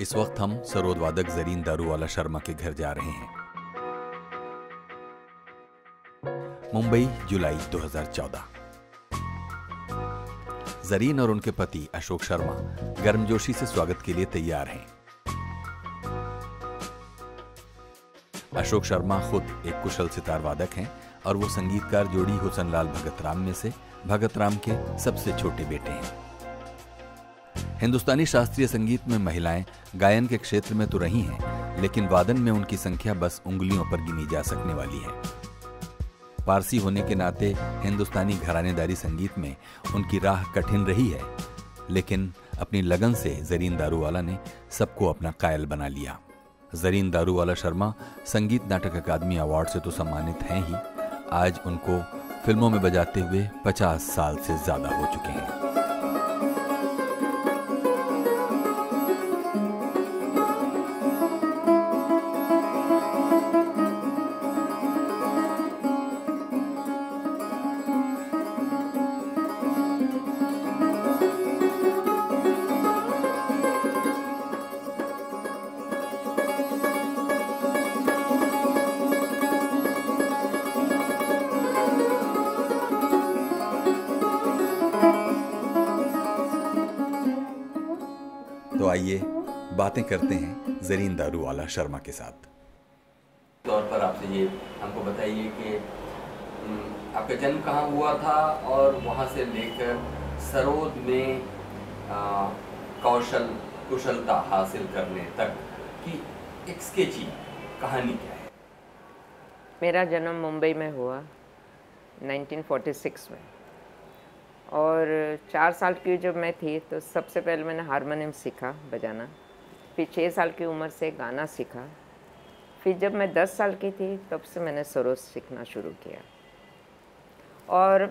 इस वक्त हम सरोद वादक जरीन दारूवाला शर्मा के घर जा रहे हैं। मुंबई, जुलाई 2014। जरीन और उनके पति अशोक शर्मा गर्मजोशी से स्वागत के लिए तैयार हैं। अशोक शर्मा खुद एक कुशल सितार वादक हैं और वो संगीतकार जोड़ी हुसनलाल भगतराम में से भगतराम के सबसे छोटे बेटे हैं। हिंदुस्तानी शास्त्रीय संगीत में महिलाएं गायन के क्षेत्र में तो रही हैं, लेकिन वादन में उनकी संख्या बस उंगलियों पर गिनी जा सकने वाली है। पारसी होने के नाते हिंदुस्तानी घरानेदारी संगीत में उनकी राह कठिन रही है, लेकिन अपनी लगन से जरीन दारूवाला ने सबको अपना कायल बना लिया। जरीन दारूवाला शर्मा संगीत नाटक अकादमी अवार्ड से तो सम्मानित हैं ही, आज उनको फिल्मों में बजाते हुए 50 साल से ज्यादा हो चुके हैं। तो आइए बातें करते हैं जरीन दारूवाला शर्मा के साथ। तौर पर आपसे ये हमको बताइए कि आपका जन्म कहाँ हुआ था और वहाँ से लेकर सरोद में कुशलता हासिल करने तक की एक स्केची कहानी क्या है? मेरा जन्म मुंबई में हुआ 1946 में, और 4 साल की जब मैं थी तो सबसे पहले मैंने हारमोनियम सीखा बजाना। फिर 6 साल की उम्र से गाना सीखा। फिर जब मैं 10 साल की थी तब से मैंने सरोद सीखना शुरू किया, और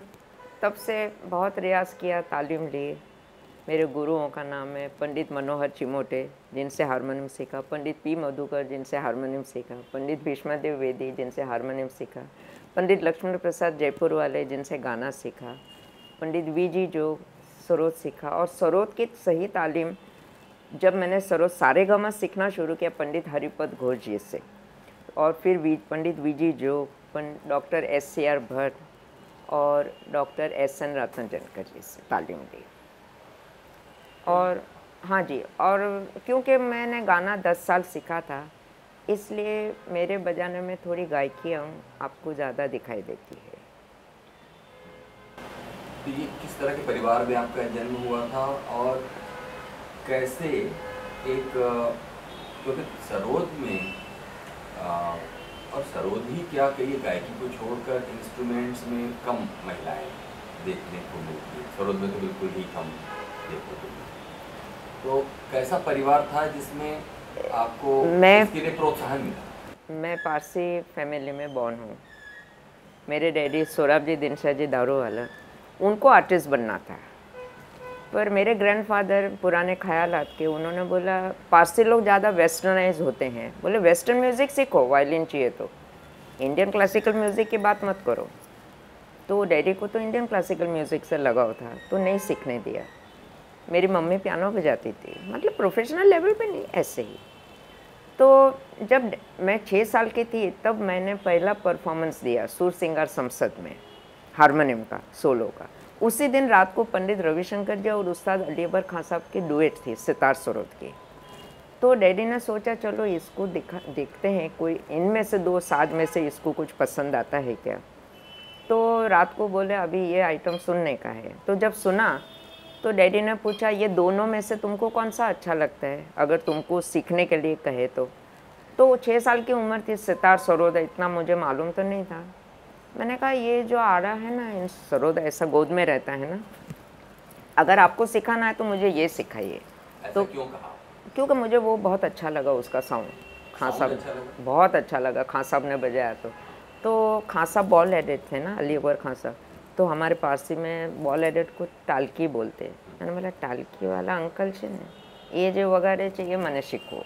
तब से बहुत रियाज़ किया, तालीम ली। मेरे गुरुओं का नाम है पंडित मनोहर चिमोटे, जिनसे हारमोनियम सीखा, पंडित पी मधुकर, जिनसे हारमोनियम सीखा, पंडित भीष्मदेव वेदी, जिनसे हारमोनियम सीखा, पंडित लक्ष्मण प्रसाद जयपुर वाले, जिनसे गाना सीखा, पंडित वी.जी. जो सरोद सीखा। और सरोद की सही तालीम जब मैंने सरोद सारेगामा सीखना शुरू किया पंडित हरिपद घोष जी से, और फिर पंडित वी.जी. जो डॉक्टर S.C.R. भट्ट और डॉक्टर S.N. रत्नजनकर जी से तालीम ली। और हाँ जी, और क्योंकि मैंने गाना 10 साल सीखा था, इसलिए मेरे बजाने में थोड़ी गायकी आपको ज़्यादा दिखाई देती है। तो ये किस तरह के परिवार में आपका जन्म हुआ था और कैसे एक, क्योंकि सरोद में और सरोद ही क्या कहिए, गायकी को छोड़कर इंस्ट्रूमेंट्स में कम महिलाएं देखने को मिलती है। सरोद में तो बिल्कुल ही कम देखने को मिलती। तो कैसा परिवार था जिसमें आपको इसके लिए प्रोत्साहन मिला? मैं पारसी फैमिली में बॉर्न हूँ। मेरे डैडी सोराबजी दिनशा जी दारूवाला, उनको आर्टिस्ट बनना था, पर मेरे ग्रैंडफादर पुराने ख्यालात के, उन्होंने बोला पारसी लोग ज़्यादा वेस्टर्नाइज होते हैं, बोले वेस्टर्न म्यूज़िक सीखो, वायलिन चाहिए तो इंडियन क्लासिकल म्यूज़िक की बात मत करो। तो डैडी को तो इंडियन क्लासिकल म्यूज़िक से लगाव था, तो नहीं सीखने दिया। मेरी मम्मी पियानो बजाती थी, मतलब प्रोफेशनल लेवल पे नहीं, ऐसे ही। तो जब मैं 6 साल की थी तब मैंने पहला परफॉर्मेंस दिया सुर सिंगार संसद में, हारमोनियम का सोलो का। उसी दिन रात को पंडित रविशंकर जी और उस्ताद अली अकबर खान साहब की डुएट थी सितार सरोद की। तो डैडी ने सोचा चलो इसको देखते हैं, कोई इनमें से 2 साज में से इसको कुछ पसंद आता है क्या। तो रात को बोले अभी ये आइटम सुनने का है। तो जब सुना तो डैडी ने पूछा ये दोनों में से तुमको कौन सा अच्छा लगता है, अगर तुमको सीखने के लिए कहे तो 6 साल की उम्र थी, सितार सरोद इतना मुझे मालूम तो नहीं था। मैंने कहा ये जो आ रहा है ना, इन सरोद ऐसा गोद में रहता है ना, अगर आपको सिखाना है तो मुझे ये सिखाइए। तो क्यों कहा? क्योंकि मुझे वो बहुत अच्छा लगा, उसका साउंड। खान साहब बहुत अच्छा लगा, खान साहब ने बजाया तो खान साहब बॉल हेडेड थे ना, अली अकबर खान साहब, तो हमारे पारसी में बॉल हेडेड को टालकी बोलते हैं। मैंने बोला टालकी वाला अंकल છે ને, ये जो वगैरह चाहिए मैंने सीखो,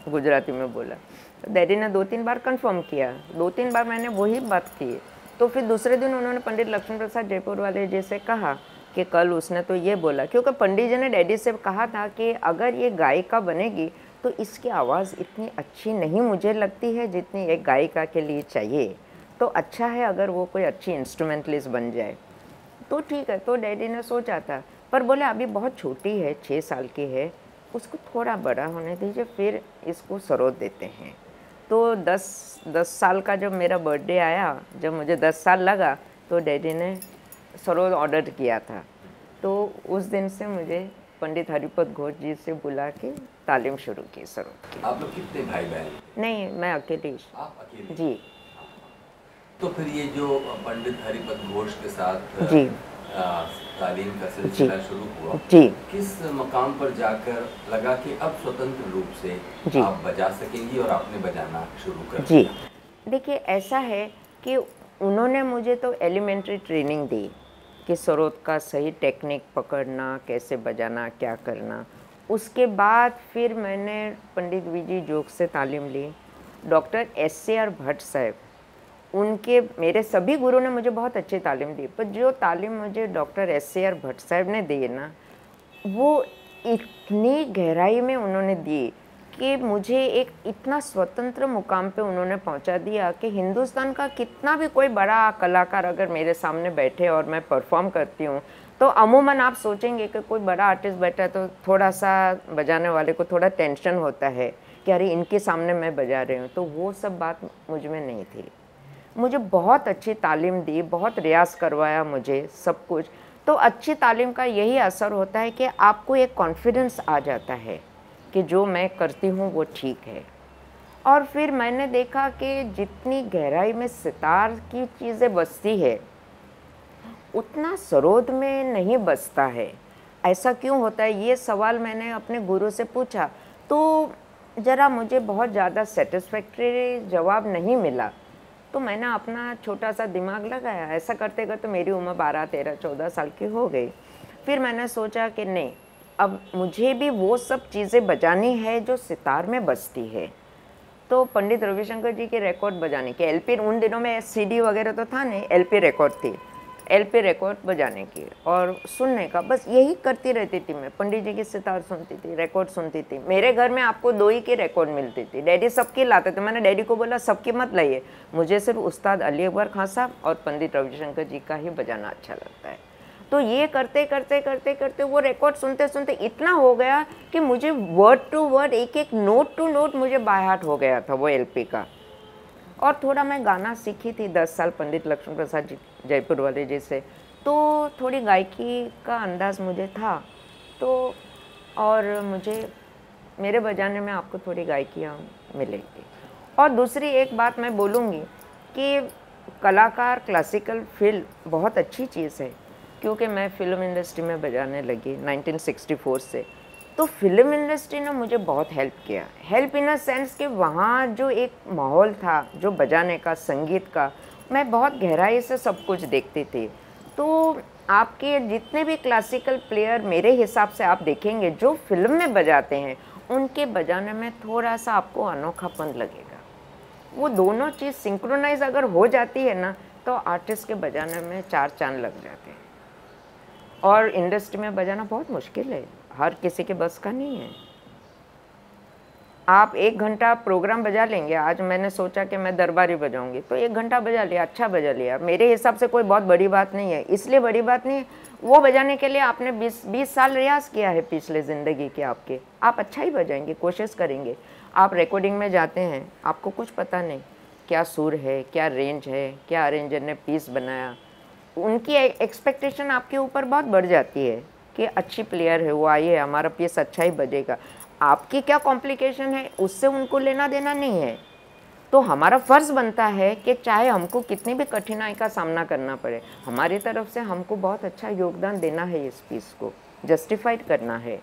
गुजराती में बोला। तो डैडी ने 2-3 बार कंफर्म किया, 2-3 बार मैंने वही बात की। तो फिर दूसरे दिन उन्होंने पंडित लक्ष्मण प्रसाद जयपुर वाले जी से कहा कि कल उसने तो ये बोला, क्योंकि पंडित जी ने डैडी से कहा था कि अगर ये गायिका बनेगी तो इसकी आवाज़ इतनी अच्छी नहीं मुझे लगती है जितनी एक गायिका के लिए चाहिए। तो अच्छा है अगर वो कोई अच्छी इंस्ट्रूमेंटलिस्ट बन जाए तो ठीक है। तो डैडी ने सोचा था, पर बोले अभी बहुत छोटी है, 6 साल की है, उसको थोड़ा बड़ा होने दीजिए, फिर इसको सरोद देते हैं। तो 10 साल का जब मेरा बर्थडे आया, जब मुझे 10 साल लगा, तो डैडी ने सरोद ऑर्डर किया था। तो उस दिन से मुझे पंडित हरिपद घोष जी से बुला के तालीम शुरू की सरोद की। आप लोग कितने भाई बहन? नहीं, मैं अकेली। आप अकेले? जी। तो फिर ये जो पंडित हरिपद घोष के साथ जी तालीम का सिलसिला शुरू हुआ, जी, किस मकाम पर जाकर लगा कि अब स्वतंत्र रूप से जी आप बजा सकेंगी और आपने बजाना शुरू कर जी दिया? देखिए, ऐसा है कि उन्होंने मुझे तो एलिमेंट्री ट्रेनिंग दी कि सरोद का सही टेक्निक पकड़ना, कैसे बजाना, क्या करना। उसके बाद फिर मैंने पंडित वीजी जोग से तालीम ली। डॉक्टर SCR भट्ट साहब, उनके मेरे सभी गुरु ने मुझे बहुत अच्छी तालीम दी, पर जो तालीम मुझे डॉक्टर SCR भट्ट साहब ने दी ना, वो इतनी गहराई में उन्होंने दी कि मुझे एक इतना स्वतंत्र मुकाम पे उन्होंने पहुंचा दिया कि हिंदुस्तान का कितना भी कोई बड़ा कलाकार अगर मेरे सामने बैठे और मैं परफॉर्म करती हूँ, तो अमूमन आप सोचेंगे कि कोई बड़ा आर्टिस्ट बैठा है तो थोड़ा सा बजाने वाले को थोड़ा टेंशन होता है कि अरे इनके सामने मैं बजा रही हूँ। तो वो सब बात मुझ में नहीं थी। मुझे बहुत अच्छी तालीम दी, बहुत रियाज़ करवाया मुझे सब कुछ। तो अच्छी तालीम का यही असर होता है कि आपको एक कॉन्फिडेंस आ जाता है कि जो मैं करती हूँ वो ठीक है। और फिर मैंने देखा कि जितनी गहराई में सितार की चीज़ें बजती है उतना सरोद में नहीं बजता है। ऐसा क्यों होता है, ये सवाल मैंने अपने गुरु से पूछा, तो ज़रा मुझे बहुत ज़्यादा सेटिस्फैक्ट्री जवाब नहीं मिला। तो मैंने अपना छोटा सा दिमाग लगाया। ऐसा करते करते मेरी उम्र 12, 13, 14 साल की हो गई। फिर मैंने सोचा कि नहीं, अब मुझे भी वो सब चीज़ें बजानी है जो सितार में बजती है। तो पंडित रविशंकर जी के रिकॉर्ड बजाने के, LP उन दिनों में CD वगैरह तो था नहीं, LP रिकॉर्ड थी, LP रिकॉर्ड बजाने की और सुनने का, बस यही करती रहती थी मैं। पंडित जी की सितार सुनती थी, रिकॉर्ड सुनती थी। मेरे घर में आपको 2 ही की रिकॉर्ड मिलती थी, डैडी सबकी लाते थे। मैंने डैडी को बोला सबकी मत लाइए, मुझे सिर्फ उस्ताद अली अकबर खान साहब और पंडित रविशंकर जी का ही बजाना अच्छा लगता है। तो ये करते करते करते करते वो रिकॉर्ड सुनते सुनते इतना हो गया कि मुझे वर्ड टू वर्ड, एक एक नोट टू नोट मुझे बाय हार्ट हो गया था वो LP का। और थोड़ा मैं गाना सीखी थी 10 साल पंडित लक्ष्मण प्रसाद जी जयपुर वाले जी से, तो थोड़ी गायकी का अंदाज़ मुझे था। तो और मुझे मेरे बजाने में आपको थोड़ी गायकियाँ मिलेगी। और दूसरी एक बात मैं बोलूँगी कि कलाकार, क्लासिकल फील्ड बहुत अच्छी चीज़ है, क्योंकि मैं फ़िल्म इंडस्ट्री में बजाने लगी 1964 से। तो फिल्म इंडस्ट्री ने मुझे बहुत हेल्प किया। हेल्प इन अ सेंस कि वहाँ जो एक माहौल था जो बजाने का, संगीत का, मैं बहुत गहराई से सब कुछ देखती थी। तो आपके जितने भी क्लासिकल प्लेयर मेरे हिसाब से आप देखेंगे जो फिल्म में बजाते हैं, उनके बजाने में थोड़ा सा आपको अनोखापन लगेगा। वो दोनों चीज़ सिंक्रोनाइज अगर हो जाती है ना, तो आर्टिस्ट के बजाने में 4 चांद लग जाते हैं। और इंडस्ट्री में बजाना बहुत मुश्किल है, हर किसी के बस का नहीं है। आप 1 घंटा प्रोग्राम बजा लेंगे, आज मैंने सोचा कि मैं दरबारी बजाऊंगी, तो 1 घंटा बजा लिया, अच्छा बजा लिया, मेरे हिसाब से कोई बहुत बड़ी बात नहीं है। इसलिए बड़ी बात नहीं है, वो बजाने के लिए आपने 20 साल रियाज किया है पिछले ज़िंदगी के आपके, आप अच्छा ही बजाएंगे, कोशिश करेंगे। आप रिकॉर्डिंग में जाते हैं, आपको कुछ पता नहीं क्या सुर है, क्या रेंज है, क्या अरेंजर ने पीस बनाया। उनकी एक्सपेक्टेशन आपके ऊपर बहुत बढ़ जाती है कि अच्छी प्लेयर है वो, आई है, हमारा पीस अच्छा ही बजेगा। आपकी क्या कॉम्प्लिकेशन है उससे उनको लेना देना नहीं है। तो हमारा फ़र्ज़ बनता है कि चाहे हमको कितनी भी कठिनाई का सामना करना पड़े, हमारी तरफ से हमको बहुत अच्छा योगदान देना है, इस पीस को जस्टिफाइड करना है।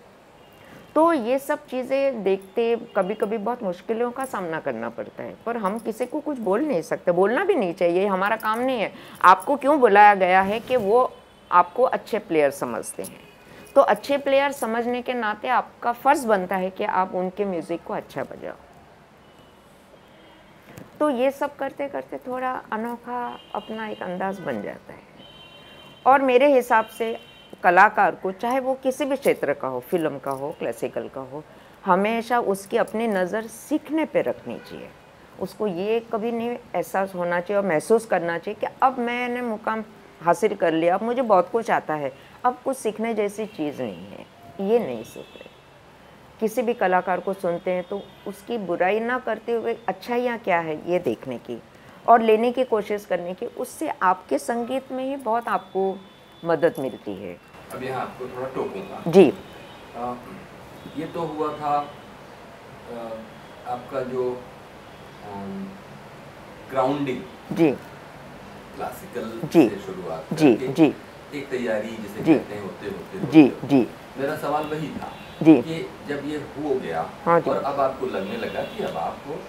तो ये सब चीज़ें देखते कभी कभी बहुत मुश्किलों का सामना करना पड़ता है, पर हम किसी को कुछ बोल नहीं सकते, बोलना भी नहीं चाहिए, हमारा काम नहीं है। आपको क्यों बुलाया गया है कि वो आपको अच्छे प्लेयर समझते हैं, तो अच्छे प्लेयर समझने के नाते आपका फ़र्ज़ बनता है कि आप उनके म्यूज़िक को अच्छा बजाओ। तो ये सब करते करते थोड़ा अनोखा अपना एक अंदाज़ बन जाता है। और मेरे हिसाब से कलाकार को, चाहे वो किसी भी क्षेत्र का हो, फिल्म का हो, क्लासिकल का हो, हमेशा उसकी अपनी नज़र सीखने पे रखनी चाहिए। उसको ये कभी नहीं एहसास होना चाहिए और महसूस करना चाहिए कि अब मैंने मुकाम हासिल कर लिया, अब मुझे बहुत कुछ आता है, अब कुछ सीखने जैसी चीज़ नहीं है, ये नहीं सोच रहे। किसी भी कलाकार को सुनते हैं तो उसकी बुराई ना करते हुए अच्छाइयाँ क्या है ये देखने की और लेने की कोशिश करने की, उससे आपके संगीत में ही बहुत आपको मदद मिलती है। अब यहाँ आपको थोड़ा टोकूंगा जी। ये तो हुआ था आपका जो ग्राउंडिंग जी क्लासिकल जी से शुरुआत जी करके जी एक तैयारी जिसे जी कहते हैं होते जी जी मेरा सवाल वही था जी कि जब ये हो गया हाँ जी। और अब आपको लगने लगा कि अब आपको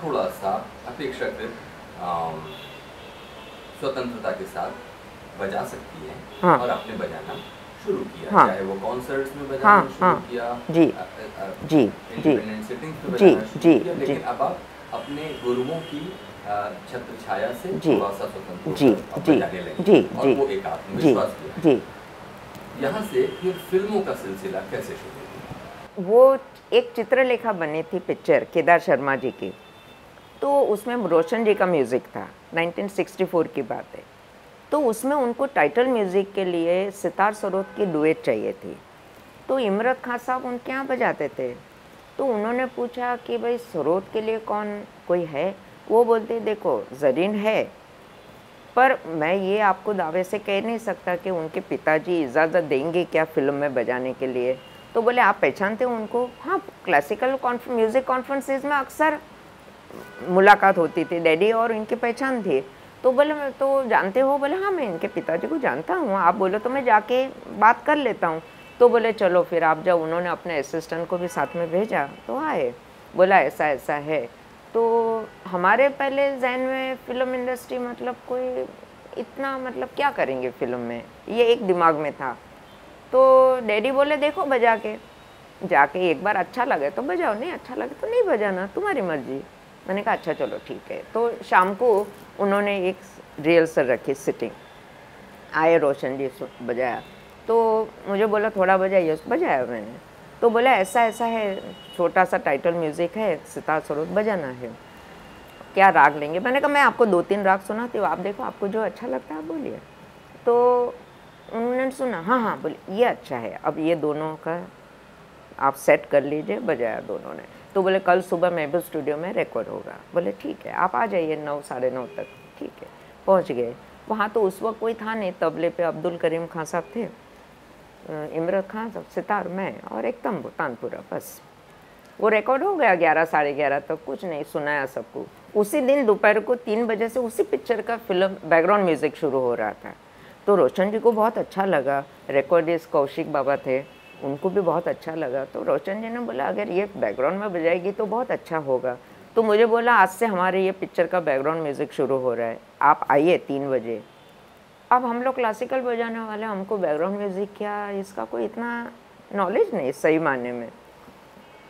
थोड़ा सा अपेक्षाकृत स्वतंत्रता के साथ बजा सकती है हाँ। और आपने बजाना शुरू किया, हाँ। चाहे वो कॉन्सर्ट्स में बजाना हाँ, शुरू हाँ। किया, जी जी इंडिपेंडेंट सिटिंग्स में जी बजाना शुरू जी किया, जी लेकिन अब आप अपने गुरुओं की छत्र छाया से जी थोड़ा सा स्वतंत्र जी होकर अब जी बजाने लगे जी और जी वो एक जी आत्मविश्वास किया। जी। यहाँ से फिर फिल्मों का सिलसिला कैसे शुरू हुआ? वो एक चित्रलेखा बनी थी पिक्चर केदार शर्मा जी की, तो उसमें रोशन जी का म्यूज़िक था, 1964 की बात है। तो उसमें उनको टाइटल म्यूज़िक के लिए सितार सरोद की डुएट चाहिए थी, तो इमरत खान साहब उनके यहाँ बजाते थे। तो उन्होंने पूछा कि भाई सरोद के लिए कौन कोई है? वो बोलते देखो ज़रीन है, पर मैं ये आपको दावे से कह नहीं सकता कि उनके पिताजी इजाज़त देंगे क्या फ़िल्म में बजाने के लिए। तो बोले आप पहचानते हो उनको? हाँ, क्लासिकल म्यूज़िक कॉन्फ्रेंसेस में अक्सर मुलाकात होती थी, डैडी और इनकी पहचान थी। तो बोले मैं तो जानते हो? बोले हाँ मैं इनके पिताजी को जानता हूँ, आप बोलो तो मैं जाके बात कर लेता हूँ। तो बोले चलो फिर आप जाओ। उन्होंने अपने असिस्टेंट को भी साथ में भेजा, तो आए, बोला ऐसा ऐसा है। तो हमारे पहले जहन में फ़िल्म इंडस्ट्री मतलब कोई इतना मतलब क्या करेंगे फ़िल्म में, ये एक दिमाग में था। तो डैडी बोले देखो बजा के, जाके एक बार अच्छा लगे तो बजाओ, नहीं अच्छा लगे तो नहीं बजाना, तुम्हारी मर्जी। मैंने कहा अच्छा चलो ठीक है। तो शाम को उन्होंने एक रिहर्सल रखी, सिटिंग आए, रोशन जी बजाया, तो मुझे बोला थोड़ा बजाइए, बजाया मैंने। तो बोला ऐसा ऐसा है, छोटा सा टाइटल म्यूज़िक है, सितार सरोद बजाना है, क्या राग लेंगे? मैंने कहा मैं आपको 2-3 राग सुनाती हूँ, आप देखो आपको जो अच्छा लगता है आप बोलिए। तो उन्होंने सुना, हाँ हाँ बोले ये अच्छा है, अब ये दोनों का आप सेट कर लीजिए। बजाया दोनों ने। तो बोले कल सुबह महबूब स्टूडियो में रिकॉर्ड होगा। बोले ठीक है आप आ जाइए 9 साढ़े 9 तक। ठीक है, पहुंच गए वहाँ। तो उस वक्त कोई था नहीं, तबले पे अब्दुल करीम खान साहब थे, इमरत खान साहब, सितार मैं और एक तंबू तानपुरा, बस। वो रिकॉर्ड हो गया 11 साढ़े 11 तक, कुछ नहीं सुनाया सबको। उसी दिन दोपहर को 3 बजे से उसी पिक्चर का फिल्म बैकग्राउंड म्यूज़िक शुरू हो रहा था। तो रोशन जी को बहुत अच्छा लगा, रिकॉर्डिस्ट कौशिक बाबा थे, उनको भी बहुत अच्छा लगा। तो रोशन जी ने बोला अगर ये बैकग्राउंड में बजाएगी तो बहुत अच्छा होगा। तो मुझे बोला आज से हमारे ये पिक्चर का बैकग्राउंड म्यूज़िक शुरू हो रहा है, आप आइए 3 बजे। अब हम लोग क्लासिकल बजाने वाले, हमको बैकग्राउंड म्यूज़िक क्या इसका कोई इतना नॉलेज नहीं सही मायने में।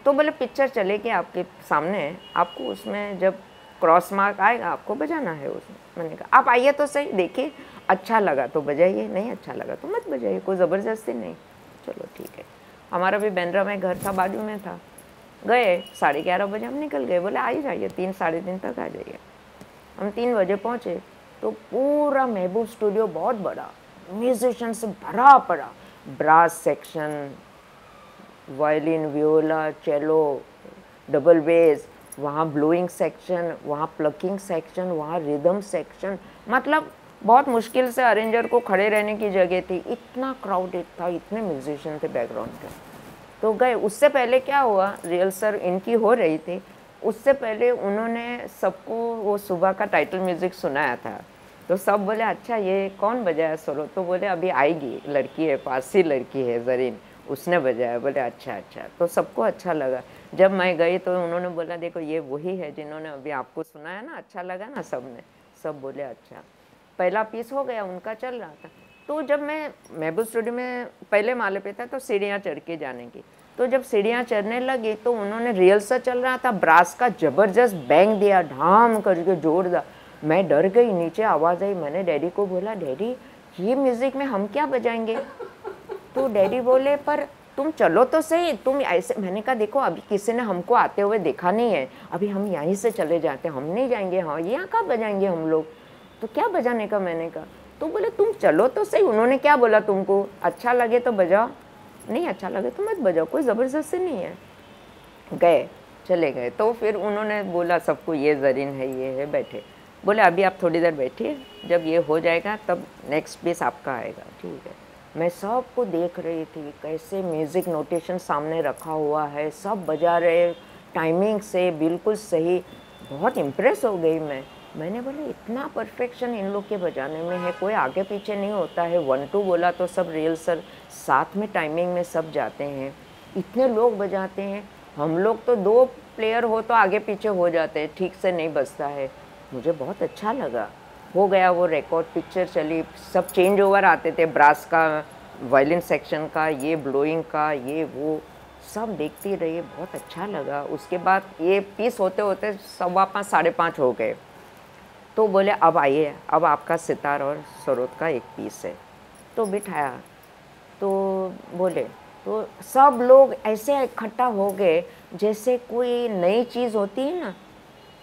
तो बोले पिक्चर चलेगी आपके सामने, आपको उसमें जब क्रॉस मार्क आएगा आपको बजाना है उसमें। मैंने कहा आप आइए तो सही, देखिए अच्छा लगा तो बजाइए, नहीं अच्छा लगा तो मत बजाइए, कोई ज़बरदस्ती नहीं। चलो ठीक है। हमारा भी बैंड्रा में घर था, बाजू में था। गए 11:30 बजे हम निकल गए, बोले आ ही जाइए 3 साढ़े 3 तक आ जाइए। हम 3 बजे पहुँचे तो पूरा महबूब स्टूडियो बहुत बड़ा, म्यूजिशियन से भरा पड़ा, ब्रास सेक्शन, वायलिन, वियोला, चेलो, डबल बेस, वहाँ ब्लोइंग सेक्शन, वहाँ प्लकिंग सेक्शन, वहाँ रिदम सेक्शन, मतलब बहुत मुश्किल से अरेंजर को खड़े रहने की जगह थी। इतना क्राउडेड था, इतने म्यूजिशियन थे बैकग्राउंड के। तो गए। उससे पहले क्या हुआ, रिहर्सल इनकी हो रही थी, उससे पहले उन्होंने सबको वो सुबह का टाइटल म्यूज़िक सुनाया था। तो सब बोले अच्छा ये कौन बजाया सोलो? तो बोले अभी आएगी, लड़की है, पारसी लड़की है ज़रीन, उसने बजाया। बोले अच्छा अच्छा। तो सबको अच्छा लगा। जब मैं गई तो उन्होंने बोला देखो ये वही है जिन्होंने अभी आपको सुनाया ना, अच्छा लगा ना? सब ने, सब बोले अच्छा। पहला पीस हो गया, उनका चल रहा था। तो जब मैं महबूब स्टूडियो में पहले माले पे था तो सीढ़ियाँ चढ़ के जाने की, तो जब सीढ़ियाँ चढ़ने लगी तो उन्होंने रिहर्सल चल रहा था, ब्रास का ज़बरदस्त बैंग दिया, ढाम करके जोरदार। मैं डर गई, नीचे आवाज़ आई, मैंने डैडी को बोला डैडी ये म्यूज़िक में हम क्या बजाएंगे? तो डैडी बोले पर तुम चलो तो सही, तुम ऐसे। मैंने कहा देखो अभी किसी ने हमको आते हुए देखा नहीं है, अभी हम यहीं से चले जाते हैं, हम नहीं जाएंगे। हाँ यहाँ कहाँ बजाएंगे हम लोग, तो क्या बजाने का। मैंने कहा तो बोले तुम चलो तो सही। उन्होंने क्या बोला, तुमको अच्छा लगे तो बजाओ, नहीं अच्छा लगे तो मत बजाओ, कोई ज़बरदस्ती नहीं है। गए, चले गए। तो फिर उन्होंने बोला सबको ये ज़रीन है, ये है, बैठे। बोले अभी आप थोड़ी देर बैठिए, जब ये हो जाएगा तब नेक्स्ट पीस आपका आएगा। ठीक है। मैं सबको देख रही थी कैसे म्यूज़िक नोटेशन सामने रखा हुआ है, सब बजा रहे टाइमिंग से बिल्कुल सही। बहुत इम्प्रेस हो गई मैंने बोला इतना परफेक्शन इन लोग के बजाने में है, कोई आगे पीछे नहीं होता है। 1-2 बोला तो सब रिहर्सल साथ में टाइमिंग में सब जाते हैं, इतने लोग बजाते हैं। हम लोग तो 2 प्लेयर हो तो आगे पीछे हो जाते हैं, ठीक से नहीं बजता है। मुझे बहुत अच्छा लगा। हो गया वो रिकॉर्ड, पिक्चर चली, सब चेंज ओवर आते थे, ब्रास का, वायलिन सेक्शन का, ये ब्लोइंग का, ये वो सब देखती रही, बहुत अच्छा लगा। उसके बाद ये पीस होते होते 5:15 5:30 हो गए। तो बोले अब आइए, अब आपका सितार और सरोद का एक पीस है। तो बिठाया, तो बोले, तो सब लोग ऐसे इकट्ठा हो गए जैसे कोई नई चीज़ होती है ना।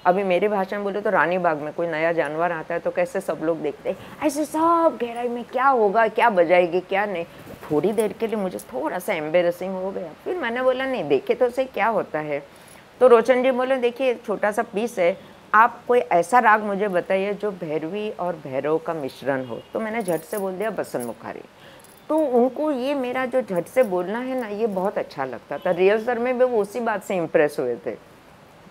अभी मेरे भाषा में बोले तो रानी बाग में कोई नया जानवर आता है तो कैसे सब लोग देखते हैं, ऐसे सब गहराई में क्या होगा, क्या बजाएगी, क्या नहीं। थोड़ी देर के लिए मुझे थोड़ा सा एम्बेरसिंग हो गया। फिर मैंने बोला नहीं, देखे तो सही क्या होता है। तो रोशन जी बोले देखिए छोटा सा पीस है, आप कोई ऐसा राग मुझे बताइए जो भैरवी और भैरव का मिश्रण हो। तो मैंने झट से बोल दिया बसंत मुखारी। तो उनको ये मेरा जो झट से बोलना है ना, ये बहुत अच्छा लगता था। रिहर्सल में भी वो उसी बात से इम्प्रेस हुए थे।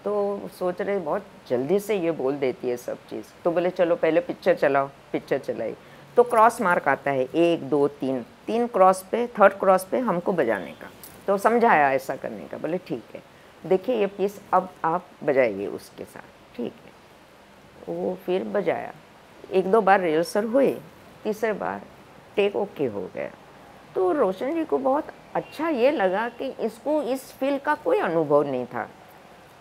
तो सोच रहे बहुत जल्दी से ये बोल देती है सब चीज़। तो बोले चलो पहले पिक्चर चलाओ। पिक्चर चलाई तो क्रॉस मार्क आता है 1 2 3, 3 क्रॉस पे, 3rd क्रॉस पे हमको बजाने का। तो समझाया ऐसा करने का। बोले ठीक है, देखिए ये पीस अब आप बजाइए उसके साथ। ठीक है। वो फिर बजाया, 1-2 बार रिहर्सल हुई, तीसरे बार टेक ओके हो गया। तो रोशन जी को बहुत अच्छा ये लगा कि इसको इस फील्ड का कोई अनुभव नहीं था,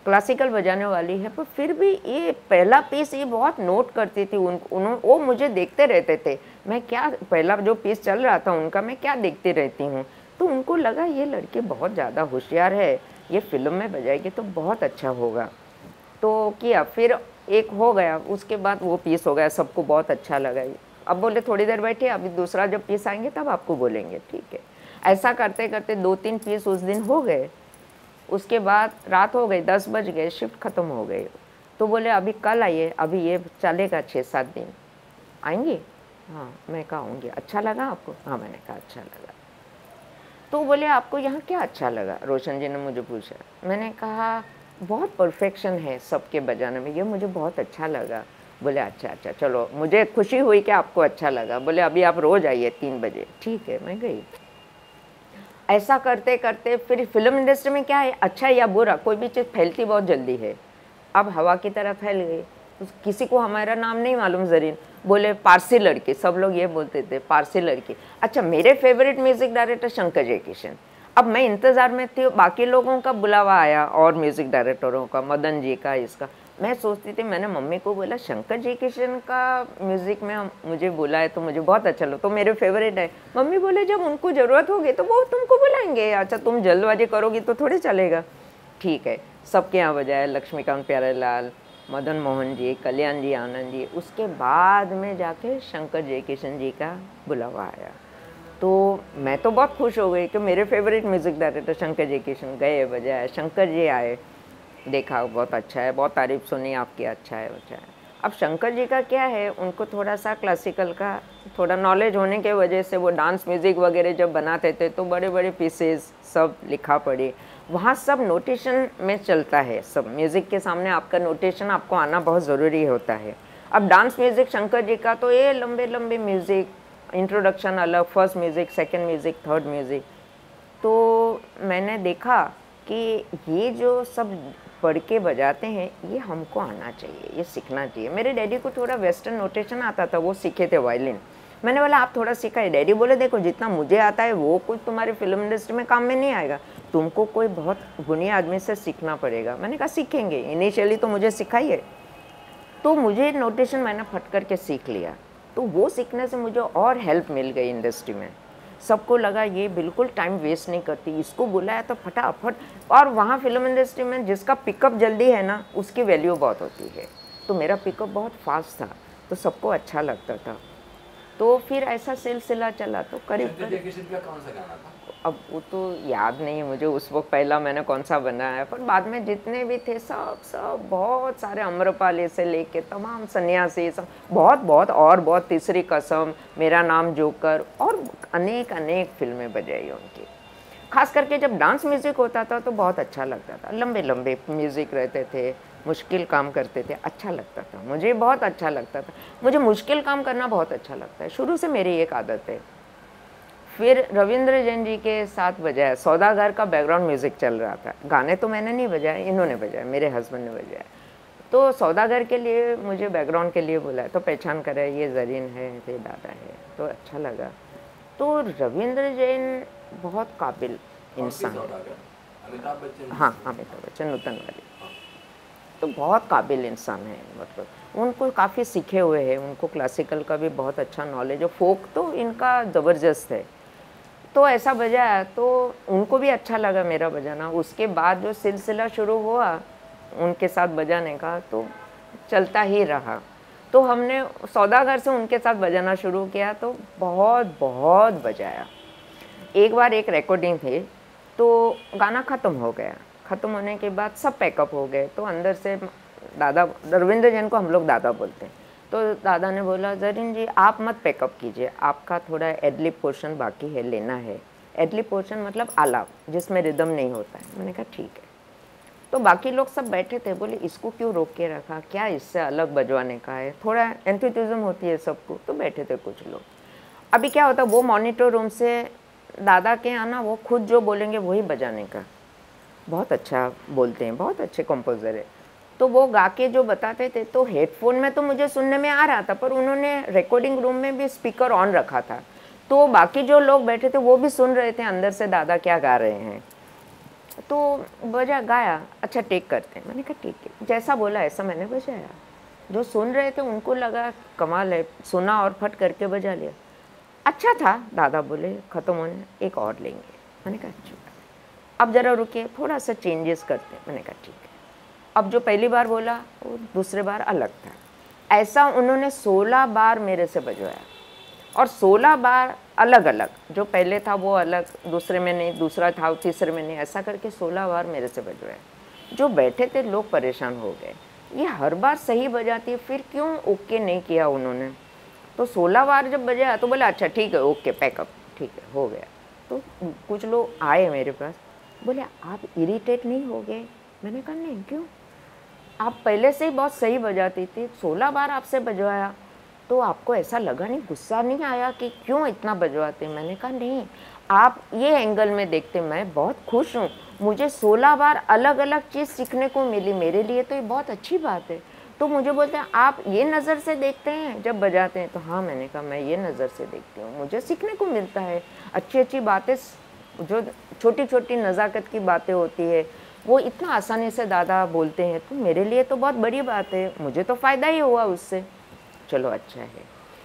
क्लासिकल बजाने वाली है, पर फिर भी ये पहला पीस ये बहुत नोट करती थी। वो मुझे देखते रहते थे, मैं क्या पहला जो पीस चल रहा था उनका मैं क्या देखती रहती हूँ। तो उनको लगा ये लड़की बहुत ज़्यादा होशियार है, ये फिल्म में बजाएगी तो बहुत अच्छा होगा। तो किया, फिर एक हो गया, उसके बाद वो पीस हो गया, सबको बहुत अच्छा लगा। अब बोले थोड़ी देर बैठिए, अभी दूसरा जब पीस आएंगे तब आपको बोलेंगे। ठीक है। ऐसा करते करते 2-3 पीस उस दिन हो गए। उसके बाद रात हो गई, 10 बज गए, शिफ्ट ख़त्म हो गई। तो बोले अभी कल आइए, अभी ये चलेगा 6-7 दिन, आएंगे। हाँ मैं कहा आऊँगी। अच्छा लगा आपको? हाँ मैंने कहा अच्छा लगा। तो बोले आपको यहाँ क्या अच्छा लगा, रोशन जी ने मुझे पूछा। मैंने कहा बहुत परफेक्शन है सबके बजाने में, ये मुझे बहुत अच्छा लगा। बोले अच्छा चलो, मुझे खुशी हुई कि आपको अच्छा लगा। बोले अभी आप रोज़ आइए 3 बजे। ठीक है, मैं गई। ऐसा करते करते फिर फिल्म इंडस्ट्री में क्या है, अच्छा या बुरा, कोई भी चीज़ फैलती बहुत जल्दी है। अब हवा की तरह फैल गई। किसी को हमारा नाम नहीं मालूम, ज़रीन बोले पारसी लड़की, सब लोग ये बोलते थे पारसी लड़की। अच्छा, मेरे favourite music director Shankar Jaikishan. अब मैं इंतज़ार में थी, बाकी लोगों का बुलावा आया और म्यूज़िक डायरेक्टरों का, मदन जी का, इसका। मैं सोचती थी, मैंने मम्मी को बोला शंकर जयकिशन का म्यूज़िक में मुझे बुला है तो मुझे बहुत अच्छा लगा, तो मेरे फेवरेट है। मम्मी बोले जब उनको ज़रूरत होगी तो वो तुमको बुलाएंगे, अच्छा तुम जल्दबाजी करोगी तो थोड़ी चलेगा। ठीक है, सबके यहाँ बजाया, लक्ष्मीकांत प्यारेलाल, मदन मोहन जी, कल्याण जी, आनंद जी। उसके बाद में जाके शंकर जयकिशन जी का बुलावा आया। तो मैं तो बहुत खुश हो गई कि मेरे favourite music director Shankar Jaikishan गए, बजाया, शंकर जी आए, देखा बहुत अच्छा है, बहुत तारीफ सुनी आपकी, अच्छा है अच्छा है। अब शंकर जी का क्या है, उनको थोड़ा सा क्लासिकल का थोड़ा नॉलेज होने के वजह से वो डांस म्यूज़िक वगैरह जब बनाते थे तो बड़े बड़े पीसेस सब लिखा पड़े, वहाँ सब नोटेशन में चलता है। सब म्यूज़िक के सामने आपका नोटेशन आपको आना बहुत ज़रूरी होता है। अब डांस म्यूज़िक शंकर जी का तो ये लंबे लंबे म्यूज़िक, इंट्रोडक्शन अलग, first music, second music, third music. तो मैंने देखा कि ये जो सब पढ़ के बजाते हैं ये हमको आना चाहिए, ये सीखना चाहिए। मेरे डैडी को थोड़ा वेस्टर्न नोटेशन आता था, वो सीखे थे वायलिन। मैंने बोला आप थोड़ा सीखा है। डैडी बोले देखो जितना मुझे आता है वो कुछ तुम्हारी फिल्म इंडस्ट्री में काम में नहीं आएगा, तुमको कोई बहुत गुणी आदमी से सीखना पड़ेगा। मैंने कहा सीखेंगे, इनिशियली तो मुझे सिखाइए। तो मुझे नोटेशन मैंने फट करके सीख लिया, तो वो सीखने से मुझे और हेल्प मिल गई इंडस्ट्री में। सबको लगा ये बिल्कुल टाइम वेस्ट नहीं करती, इसको बुलाया तो फटाफट। और वहाँ फिल्म इंडस्ट्री में जिसका पिकअप जल्दी है ना, उसकी वैल्यू बहुत होती है। तो मेरा पिकअप बहुत फास्ट था, तो सबको अच्छा लगता था। तो फिर ऐसा सिलसिला चला। तो करीब का कौन सा गाना था? अब वो तो याद नहीं मुझे उस वक्त पहला मैंने कौन सा बनाया, पर बाद में जितने भी थे सब बहुत सारे, अम्रपाली से लेके तमाम सन्यासी, सब बहुत और बहुत, तीसरी कसम, मेरा नाम जोकर, और अनेक फिल्में बजाई उनकी। खास करके जब डांस म्यूज़िक होता था तो बहुत अच्छा लगता था। लंबे म्यूज़िक रहते थे, मुश्किल काम करते थे, अच्छा लगता था, मुझे बहुत अच्छा लगता था। मुझे मुश्किल काम करना बहुत अच्छा लगता है, शुरू से मेरी एक आदत है। फिर रविंद्र जैन जी के साथ बजाया, सौदागर का बैकग्राउंड म्यूज़िक चल रहा था। गाने तो मैंने नहीं बजाए, इन्होंने बजाया, मेरे हस्बैंड ने बजाया। तो सौदागर के लिए मुझे बैकग्राउंड के लिए बुलाया, तो पहचान करा ये जरीन है, ये दादा है, तो अच्छा लगा। तो रविंद्र जैन बहुत काबिल इंसान है। अमिताभ बच्चन? हाँ, अमिताभ बच्चन, नूतन वाली। तो बहुत काबिल इंसान है, मतलब उनको काफ़ी सीखे हुए हैं, उनको क्लासिकल का भी बहुत अच्छा नॉलेज है, फोक तो इनका ज़बरदस्त है। तो ऐसा बजाया तो उनको भी अच्छा लगा मेरा बजाना। उसके बाद जो सिलसिला शुरू हुआ उनके साथ बजाने का, तो चलता ही रहा। तो हमने सौदागर से उनके साथ बजाना शुरू किया, तो बहुत बजाया। एक बार एक रिकॉर्डिंग थी, तो गाना ख़त्म हो गया। ख़त्म होने के बाद सब पैकअप हो गए, तो अंदर से दादा, रविंद्र जैन को हम लोग दादा बोलते हैं, तो दादा ने बोला, जरीन जी आप मत पैकअप कीजिए, आपका थोड़ा एडलिप पोर्शन बाकी है, लेना है। एडलिप पोर्शन मतलब आलाप, जिसमें रिदम नहीं होता है। मैंने कहा ठीक है। तो बाकी लोग सब बैठे थे, बोले इसको क्यों रोक के रखा, क्या इससे अलग बजवाने का है, थोड़ा एंथुसियाज्म होती है सबको। तो बैठे थे कुछ लोग। अभी क्या होता, वो मॉनिटर रूम से दादा के आना, वो खुद जो बोलेंगे वही बजाने का। बहुत अच्छा बोलते हैं, बहुत अच्छे कंपोज़र है। तो वो गा के जो बताते थे, तो हेडफोन में तो मुझे सुनने में आ रहा था, पर उन्होंने रिकॉर्डिंग रूम में भी स्पीकर ऑन रखा था, तो बाकी जो लोग बैठे थे वो भी सुन रहे थे अंदर से दादा क्या गा रहे हैं। तो बजा गाया, अच्छा टेक करते हैं। मैंने कहा ठीक है, जैसा बोला ऐसा मैंने बजाया। जो सुन रहे थे उनको लगा कमाल है, सुना और फट करके बजा लिया। अच्छा था। दादा बोले ख़त्म होने, एक और लेंगे। मैंने कहा अच्छा, अब ज़रा रुकिए, थोड़ा सा चेंजेस करते हैं। मैंने कहा ठीक है। अब जो पहली बार बोला वो दूसरे बार अलग था। ऐसा उन्होंने 16 बार मेरे से बजवाया, और 16 बार अलग अलग, जो पहले था वो अलग, दूसरे में नहीं, दूसरा था तीसरे में नहीं, ऐसा करके 16 बार मेरे से बजवाया। जो बैठे थे लोग परेशान हो गए, ये हर बार सही बजाती है, फिर क्यों ओके नहीं किया उन्होंने। तो 16 बार जब बजाया तो बोला अच्छा ठीक है, ओके पैकअप, ठीक है, हो गया। तो कुछ लोग आए मेरे पास, बोले आप इरिटेट नहीं हो गए। मैंने कहा नहीं, क्यों, आप पहले से ही बहुत सही बजाती थी, 16 बार आपसे बजवाया, तो आपको ऐसा लगा नहीं, गुस्सा नहीं आया कि क्यों इतना बजवाते। मैंने कहा नहीं, आप ये एंगल में देखते, मैं बहुत खुश हूँ, मुझे 16 बार अलग अलग चीज़ सीखने को मिली, मेरे लिए तो ये बहुत अच्छी बात है। तो मुझे बोलते हैं आप ये नज़र से देखते हैं जब बजाते हैं, तो हाँ, मैंने कहा मैं ये नज़र से देखती हूँ, मुझे सीखने को मिलता है, अच्छी बातें, जो छोटी छोटी नज़ाकत की बातें होती है वो इतना आसानी से दादा बोलते हैं, तो मेरे लिए तो बहुत बड़ी बात है, मुझे तो फ़ायदा ही हुआ उससे, चलो अच्छा है।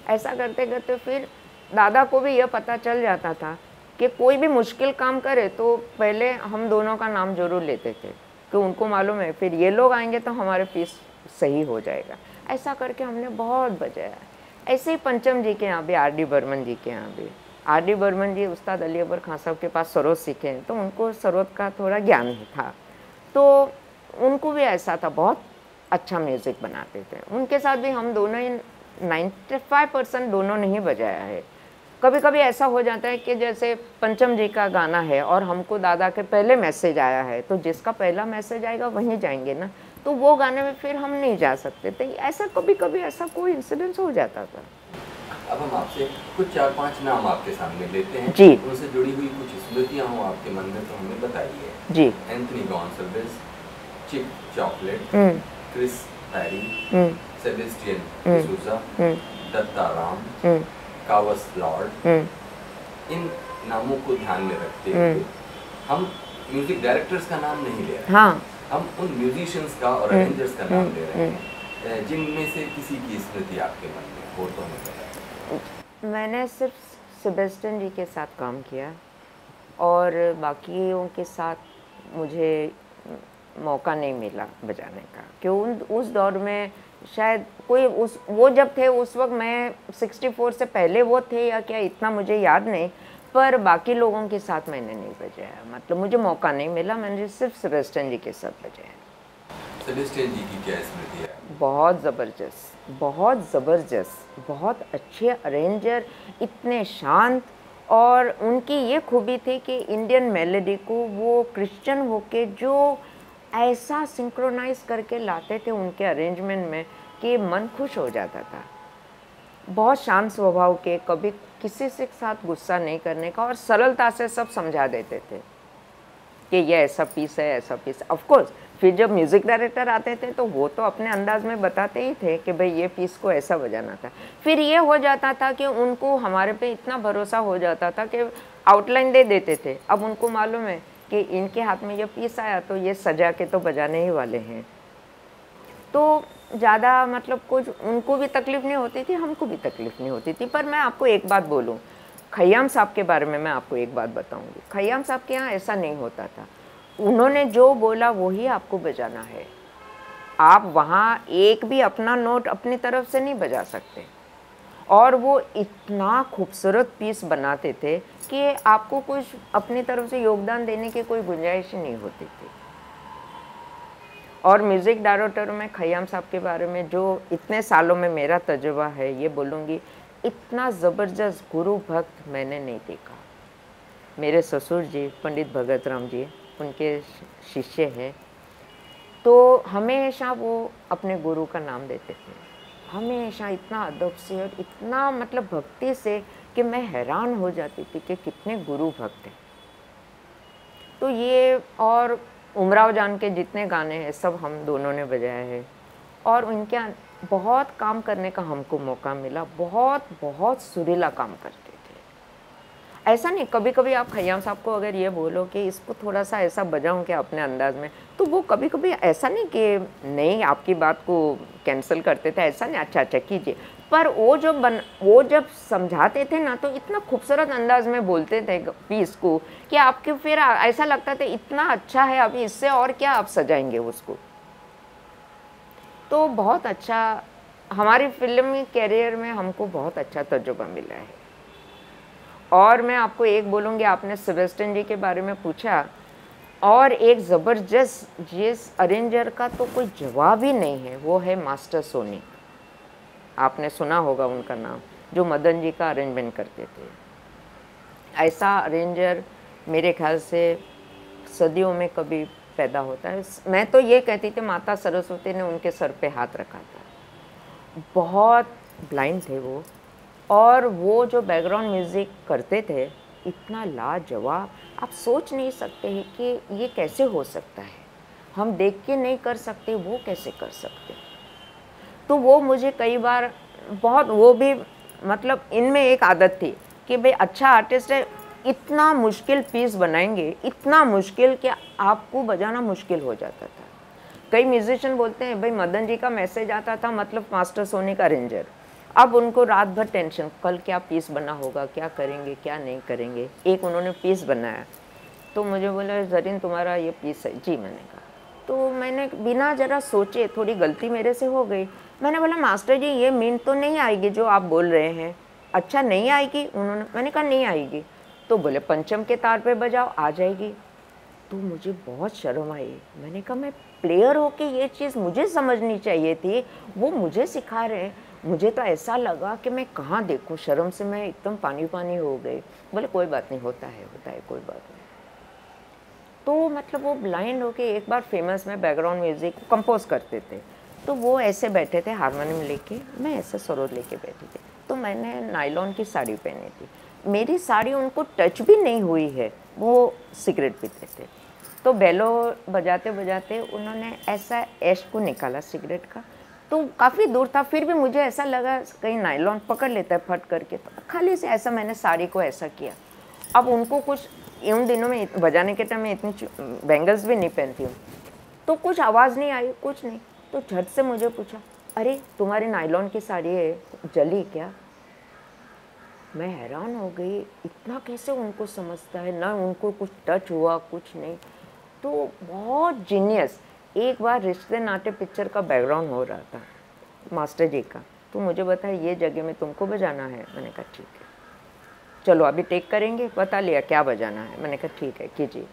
ऐसा करते करते फिर दादा को भी यह पता चल जाता था कि कोई भी मुश्किल काम करे तो पहले हम दोनों का नाम जरूर लेते थे, कि उनको मालूम है फिर ये लोग आएंगे तो हमारे पीस सही हो जाएगा। ऐसा करके हमने बहुत बजाया। ऐसे ही पंचम जी के यहाँ भी, आर डी बर्मन जी के यहाँ भी, आर डी बर्मन जी उस्ताद अली अकबर खान साहब के पास सरोद सीखे हैं, तो उनको सरोद का थोड़ा ज्ञान था, तो उनको भी ऐसा था, बहुत अच्छा म्यूज़िक बनाते थे। उनके साथ भी हम दोनों ही 95% दोनों ने ही बजाया है। कभी कभी ऐसा हो जाता है कि जैसे पंचम जी का गाना है और हमको दादा के पहले मैसेज आया है, तो जिसका पहला मैसेज आएगा वहीं जाएंगे ना, तो वो गाने में फिर हम नहीं जा सकते थे। ऐसा कभी कभी ऐसा कोई इंसिडेंस हो जाता था। अब हम आपसे कुछ 4-5 नाम आपके सामने लेते हैं जी, उनसे जुड़ी हुई कुछ स्मृतियाँ हो आपके मन में तो हमें बताइए। जी। एंथनी गॉन्सल्वेस, चिक चॉकलेट, क्रिस पैरी, सेबेस्टियन डिसूजा, दत्ता राम, कावस लॉर्ड, इन नामों को ध्यान में रखते हुए हम म्यूजिक डायरेक्टर्स का नाम नहीं ले रहे, हाँ, हम उन म्यूजिशियंस का और अरेंजर्स का नाम ले रहे हैं, जिनमें से किसी की स्मृति आपके मन में हो तो हमें बताइए। मैंने सेबेस्टियन जी के साथ काम किया और बाकियों के साथ मुझे मौका नहीं मिला बजाने का, क्यों उस दौर में शायद कोई उस वो जब थे उस वक्त मैं 64 से पहले वो थे या क्या इतना मुझे याद नहीं, पर बाकी लोगों के साथ मैंने नहीं बजाया, मतलब मुझे मौका नहीं मिला, मैंने सिर्फ सेबेस्टियन जी के साथ बजाया। सेबेस्टियन जी की क्या स्मृति है? बहुत ज़बरदस्त, बहुत ज़बरदस्त, बहुत अच्छे अरेंजर, इतने शांत, और उनकी ये खूबी थी कि इंडियन मेलोडी को वो क्रिश्चियन होके जो ऐसा सिंक्रोनाइज करके लाते थे उनके अरेंजमेंट में कि मन खुश हो जाता था। बहुत शांत स्वभाव के, कभी किसी से साथ गुस्सा नहीं करने का, और सरलता से सब समझा देते थे कि ये ऐसा पीस है, ऐसा पीस। ऑफ कोर्स फिर जब म्यूज़िक डायरेक्टर आते थे तो वो तो अपने अंदाज में बताते ही थे कि भाई ये पीस को ऐसा बजाना था। फिर ये हो जाता था कि उनको हमारे पे इतना भरोसा हो जाता था कि आउटलाइन दे देते थे। अब उनको मालूम है कि इनके हाथ में ये पीस आया तो ये सजा के तो बजाने ही वाले हैं, तो ज़्यादा मतलब कुछ उनको भी तकलीफ़ नहीं होती थी, हमको भी तकलीफ़ नहीं होती थी। पर मैं आपको एक बात बोलूँ, खयाम साहब के बारे में मैं आपको एक बात बताऊंगी। खयाम साहब के यहाँ ऐसा नहीं होता था, उन्होंने जो बोला वही आपको बजाना है। आप वहाँ एक भी अपना नोट अपनी तरफ से नहीं बजा सकते, और वो इतना खूबसूरत पीस बनाते थे कि आपको कुछ अपनी तरफ से योगदान देने की कोई गुंजाइश ही नहीं होती थी। और म्यूज़िक डायरेक्टर में खयाम साहब के बारे में जो इतने सालों में मेरा तजुर्बा है, ये बोलूँगी इतना ज़बरदस्त गुरु भक्त मैंने नहीं देखा। मेरे ससुर जी पंडित भगत राम जी उनके शिष्य हैं, तो हमेशा वो अपने गुरु का नाम देते थे, हमेशा इतना अदब से और इतना मतलब भक्ति से कि मैं हैरान हो जाती थी कि कितने गुरु भक्त हैं। तो ये और उमराव जान के जितने गाने हैं सब हम दोनों ने बजाए हैं, और उनके बहुत काम करने का हमको मौका मिला। बहुत बहुत सुरीला काम करते थे। ऐसा नहीं, कभी कभी आप खयाम साहब को अगर ये बोलो कि इसको थोड़ा सा ऐसा बजाऊं क्या अपने अंदाज में, तो वो कभी कभी ऐसा नहीं कि नहीं आपकी बात को कैंसिल करते थे, ऐसा नहीं, अच्छा अच्छा कीजिए। पर वो जब समझाते थे ना तो इतना खूबसूरत अंदाज में बोलते थे पीस को कि आपके फिर ऐसा लगता था इतना अच्छा है, अभी इससे और क्या आप सजाएंगे उसको। तो बहुत अच्छा, हमारी फिल्मी कैरियर में हमको बहुत अच्छा तजुर्बा मिला है। और मैं आपको एक बोलूँगी, आपने सेबेस्टियन जी के बारे में पूछा, और एक ज़बरदस्त जिस अरेंजर का तो कोई जवाब ही नहीं है, वो है मास्टर सोनी। आपने सुना होगा उनका नाम, जो मदन जी का अरेंजमेंट करते थे। ऐसा अरेंजर मेरे ख्याल से सदियों में कभी पैदा होता है। मैं तो ये कहती थी माता सरस्वती ने उनके सर पे हाथ रखा था। बहुत ब्लाइंड थे वो, और वो जो बैकग्राउंड म्यूज़िक करते थे इतना लाजवाब, आप सोच नहीं सकते हैं कि ये कैसे हो सकता है। हम देख के नहीं कर सकते, वो कैसे कर सकते। तो वो मुझे कई बार बहुत, वो भी मतलब इनमें एक आदत थी कि भाई अच्छा आर्टिस्ट है, इतना मुश्किल पीस बनाएंगे, इतना मुश्किल कि आपको बजाना मुश्किल हो जाता था। कई म्यूजिशियन बोलते हैं भाई मदन जी का मैसेज आता था मतलब मास्टर सोनी का अरेंजर, अब उनको रात भर टेंशन, कल क्या पीस बना होगा, क्या करेंगे क्या नहीं करेंगे। एक उन्होंने पीस बनाया तो मुझे बोला जरीन तुम्हारा ये पीस है जी। मैंने कहा, तो मैंने बिना ज़रा सोचे, थोड़ी गलती मेरे से हो गई, मैंने बोला मास्टर जी ये मीन तो नहीं आएगी जो आप बोल रहे हैं, अच्छा नहीं आएगी। मैंने कहा नहीं आएगी, तो बोले पंचम के तार पे बजाओ, आ जाएगी। तो मुझे बहुत शर्म आई। मैंने कहा मैं प्लेयर होके ये चीज़ मुझे समझनी चाहिए थी, वो मुझे सिखा रहे हैं। मुझे तो ऐसा लगा कि मैं कहाँ देखूँ, शर्म से मैं एकदम पानी पानी हो गई। बोले कोई बात नहीं, होता है कोई बात नहीं। तो मतलब वो ब्लाइंड होके एक बार फेमस में बैकग्राउंड म्यूजिक कंपोज करते थे, तो वो ऐसे बैठे थे हारमोनियम लेके, मैं ऐसे सरोद लेके बैठी थी। तो मैंने नायलॉन की साड़ी पहनी थी, मेरी साड़ी उनको टच भी नहीं हुई है, वो सिगरेट पीते थे। तो बेलो बजाते बजाते उन्होंने ऐसा ऐश को निकाला सिगरेट का, तो काफ़ी दूर था, फिर भी मुझे ऐसा लगा कहीं नायलॉन पकड़ लेता है फट करके, तो खाली से ऐसा मैंने साड़ी को ऐसा किया। अब उनको कुछ, उन दिनों में बजाने के टाइम में इतनी बैंगल्स भी नहीं पहनती हूँ, तो कुछ आवाज़ नहीं आई, कुछ नहीं। तो झट से मुझे पूछा, अरे तुम्हारी नायलॉन की साड़ी है, जली क्या? मैं हैरान हो गई, इतना कैसे उनको समझता है ना, उनको कुछ टच हुआ कुछ नहीं। तो बहुत जीनियस। एक बार रिश्ते नाते पिक्चर का बैकग्राउंड हो रहा था मास्टर जी का, तो मुझे बताया ये जगह में तुमको बजाना है। मैंने कहा ठीक है, चलो अभी टेक करेंगे। बता लिया क्या बजाना है। मैंने कहा ठीक है कीजिए।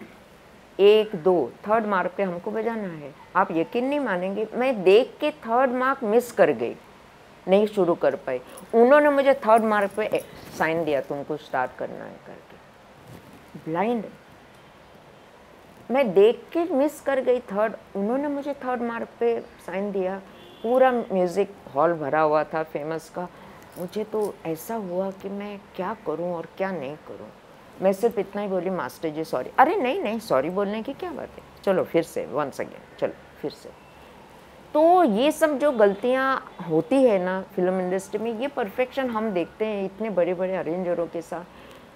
1 2 3rd मार्क पे हमको बजाना है। आप यकीन नहीं मानेंगे, मैं देख के 3rd मार्क मिस कर गई, नहीं शुरू कर पाई। उन्होंने मुझे 3rd मार्क पे साइन दिया, तुमको स्टार्ट करना है करके। ब्लाइंड, मैं देख के मिस कर गई 3rd, उन्होंने मुझे 3rd मार्क पे साइन दिया। पूरा म्यूज़िक हॉल भरा हुआ था फेमस का। मुझे तो ऐसा हुआ कि मैं क्या करूं और क्या नहीं करूं। मैं सिर्फ इतना ही बोली, मास्टर जी सॉरी। अरे नहीं नहीं, सॉरी बोलने की क्या बात है, चलो फिर से वंस अगेन, चलो फिर से। तो ये सब जो गलतियां होती है ना फिल्म इंडस्ट्री में, ये परफेक्शन हम देखते हैं इतने बड़े बड़े अरेंजरों के साथ,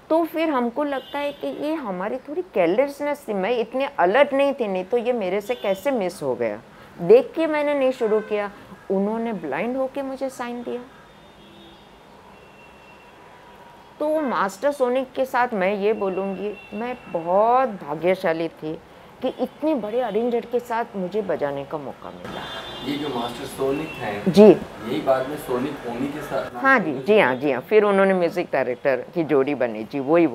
तो फिर हमको लगता है कि ये हमारी थोड़ी केयरलेसनेस थी। मैं इतने अलर्ट नहीं थी, नहीं तो ये मेरे से कैसे मिस हो गया। देख के मैंने नहीं शुरू किया, उन्होंने ब्लाइंड होके मुझे साइन दिया। तो मास्टर सोनिक के साथ मैं ये बोलूँगी, मैं बहुत भाग्यशाली थी कि इतने बड़े अरेंजर के साथ मुझे बजाने का मौका मिला। ये जो मास्टर सोनिक हैं जी, यही बाद में सोनिक ओमी के साथ। हाँ जी, जी हाँ, जी हाँ। फिर उन्होंने म्यूज़िक डायरेक्टर की जोड़ी बनी जी, वही।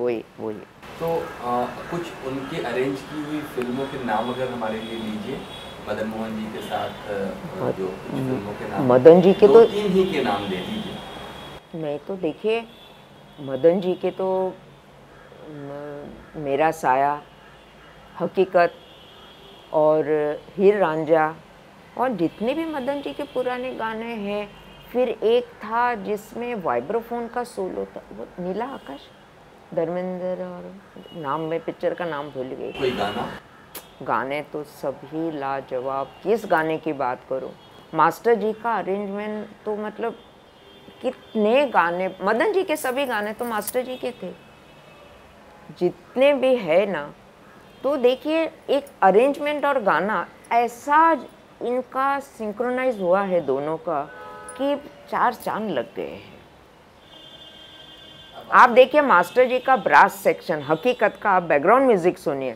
तो कुछ उनके अरेंज की हुई फिल्मों के नाम अगर हमारे लिए लीजिए, मदन मोहन जी के साथ जो कुछ फिल्मों के नाम, मदन जी के तो 2-3 ही के नाम दे दीजिए। नहीं तो देखिए, मदन जी के तो मेरा साया, हकीकत और हीर रांझा, और जितने भी मदन जी के पुराने गाने हैं। फिर एक था जिसमें वाइब्रोफोन का सोलो था, वो नीला आकाश, धर्मेंद्र, और नाम में पिक्चर का नाम भूल गई। कोई गाना? गाने तो सभी लाजवाब, किस गाने की बात करूं। मास्टर जी का अरेंजमेंट तो मतलब कितने गाने, मदन जी के सभी गाने तो मास्टर जी के थे जितने भी है ना। तो देखिए, एक अरेंजमेंट और गाना ऐसा इनका सिंक्रोनाइज हुआ है दोनों का कि 4 चांद लग गए हैं। आप देखिए मास्टर जी का ब्रास सेक्शन, हकीकत का आप बैकग्राउंड म्यूजिक सुनिए।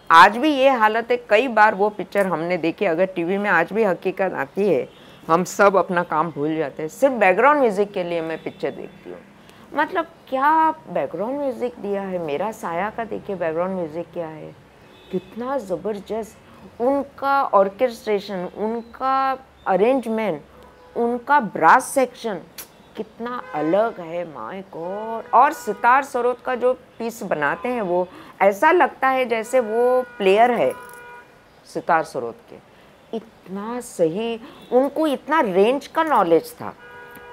आज भी ये हालत है, कई बार वो पिक्चर हमने देखी, अगर टीवी में आज भी हकीकत आती है, हम सब अपना काम भूल जाते हैं, सिर्फ बैकग्राउंड म्यूजिक के लिए मैं पिक्चर देखती हूँ। मतलब क्या बैकग्राउंड म्यूजिक दिया है। मेरा साया का देखिए बैकग्राउंड म्यूजिक क्या है, कितना ज़बरदस्त उनका ऑर्केस्ट्रेशन, उनका अरेंजमेंट, उनका ब्रास सेक्शन कितना अलग है, माय गॉड। और सितार सरोद का जो पीस बनाते हैं, वो ऐसा लगता है जैसे वो प्लेयर है सितार सरोद के। इतना सही, उनको इतना रेंज का नॉलेज था,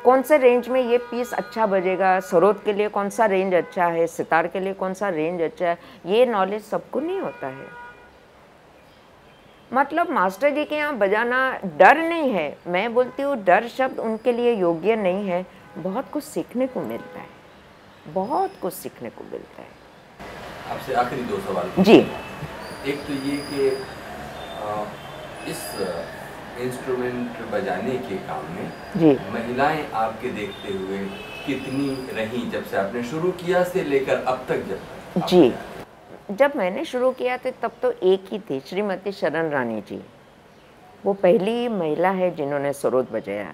कौन से रेंज में ये पीस अच्छा बजेगा, सरोद के लिए कौन सा रेंज अच्छा है, सितार के लिए कौन सा रेंज अच्छा है, ये नॉलेज सबको नहीं होता है। मतलब मास्टर जी के यहाँ बजाना डर नहीं है, मैं बोलती हूँ डर शब्द उनके लिए योग्य नहीं है। बहुत कुछ सीखने को मिलता है, बहुत कुछ सीखने को मिलता है। आपसे आखिरी 2 सवाल जी। एक तो ये कि इस इंस्ट्रूमेंट बजाने के काम में जी, महिलाएं आपके देखते हुए कितनी रहीं, जब से आपने शुरू किया से लेकर अब तक? जब जी, जब मैंने शुरू किया था तब तो एक ही थी, श्रीमती शरण रानी जी। वो पहली महिला है जिन्होंने सरोद बजाया।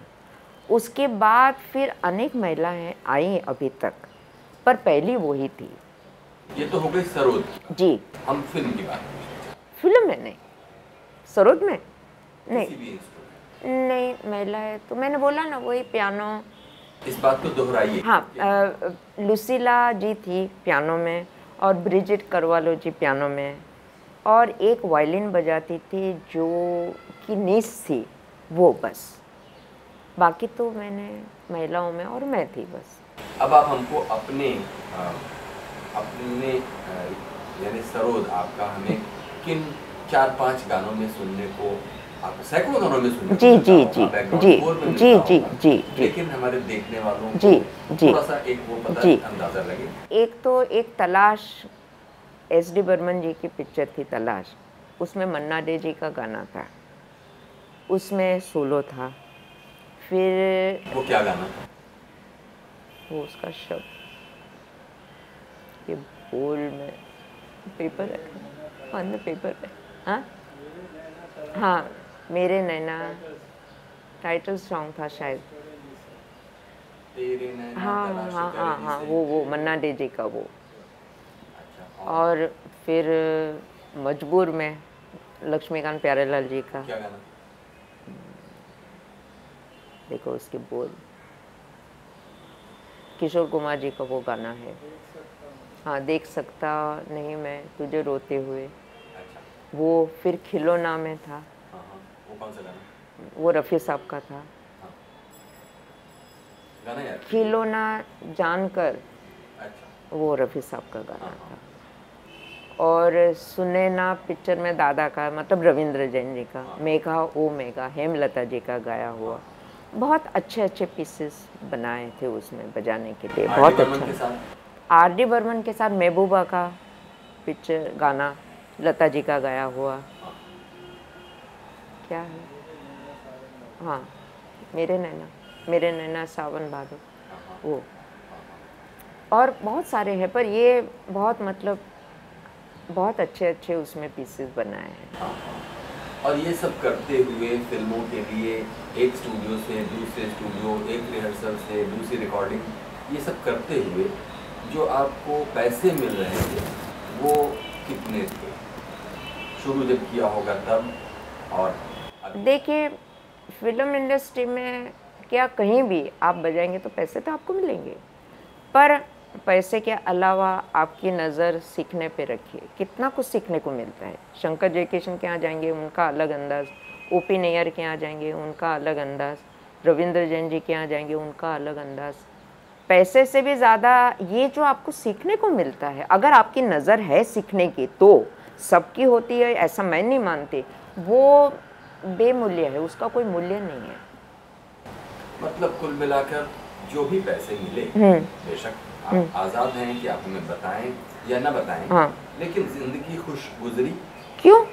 उसके बाद फिर अनेक महिलाएं आई अभी तक, पर पहली वो ही थी। ये तो हो गई सरोद जी। हम फिल्म की बात करें। फिल्म में नहीं, सरोद में नहीं। किसी भी इंस्ट्रूमेंट नहीं, महिला है तो मैंने बोला ना, वही पियानो। इस बात को दोहराइए। हाँ, लुसीला जी थी पियानो में, और ब्रिजिट करवालो जी पियानो में, और एक वायलिन बजाती थी जो की नीस थी वो, बस। बाकी तो मैंने महिलाओं में और मैं थी बस। अब आप हमको अपने यानी सरोद आपका हमें किन 4-5 गानों में सुनने को, आप सैकड़ों गानों में सुनने जी को जी मिलता जी होगा, बैकग्राउंड जी स्कोर में जी मिलता जी होगा, जी जी, लेकिन हमारे देखने वालों को जी जी, थोड़ा सा एक वो पता जी, अंदाजा लगे। एक तो एक तलाश, SD बर्मन जी की पिक्चर थी तलाश, उसमें मन्ना डे जी का गाना था, उसमें सोलो था। फिर वो क्या गाना था? वो उसका शब्द उसके बोल में पेपर है, ऑन द पेपर है। हाँ हाँ, मेरे नैना टाइटल सॉन्ग था शायद। तेरे नैना हाँ तलाश हाँ करे हाँ हाँ, जिसे। वो मन्ना डे जी का वो। अच्छा, और फिर मजबूर में लक्ष्मीकांत प्यारेलाल जी का। क्या गाना? देखो उसके बोल, किशोर कुमार जी का वो गाना है। हाँ, देख सकता नहीं मैं तुझे रोते हुए, अच्छा, वो फिर खिलौना में था, हाँ हाँ, वो कौन सा गाना? वो रफ़ी साहब का था। हाँ, गाना याद कीजिए। खिलौना जानकर, अच्छा, वो रफ़ी साहब का गाना हाँ, था। और सुने ना पिक्चर में दादा का, मतलब रविंद्र जैन जी का, मेघा ओ मेघा, हेमलता जी का गाया हुआ। बहुत अच्छे अच्छे पीसेस बनाए थे उसमें बजाने के लिए, आर.डी. बहुत बर्मन के अच्छा। साथ आर.डी. बर्मन के साथ महबूबा का पिक्चर गाना, लता जी का गाया हुआ। क्या है? हाँ, मेरे नैना सावन भादो, वो। और बहुत सारे हैं, पर ये बहुत मतलब बहुत अच्छे अच्छे उसमें पीसेस बनाए हैं। और ये सब करते हुए फिल्मों के लिए एक स्टूडियो से दूसरे स्टूडियो, एक रिहर्सल से दूसरी रिकॉर्डिंग, ये सब करते हुए जो आपको पैसे मिल रहे थे वो कितने थे? शुरू जब किया होगा तब और अभी? देखिए, फिल्म इंडस्ट्री में क्या कहीं भी आप बजाएंगे तो पैसे तो आपको मिलेंगे, पर पैसे के अलावा आपकी नज़र सीखने पे रखिए, कितना कुछ सीखने को मिलता है। शंकर जयकिशन के यहाँ जाएंगे, उनका अलग अंदाज, ओपी नैयर के यहाँ जाएंगे, उनका अलग अंदाज, रविंद्र जैन जी के यहाँ जाएंगे, उनका अलग अंदाज। पैसे से भी ज़्यादा ये जो आपको सीखने को मिलता है, अगर आपकी नज़र है सीखने की तो सबकी होती है, ऐसा मैं नहीं मानती, वो बेमूल्य है, उसका कोई मूल्य नहीं है। मतलब कुल मिलाकर जो भी पैसे मिले, बेशक आप आज़ाद हैं कि आप हमें बताएं या ना बताएं, हाँ। लेकिन जिंदगी खुश गुजरी। क्यों?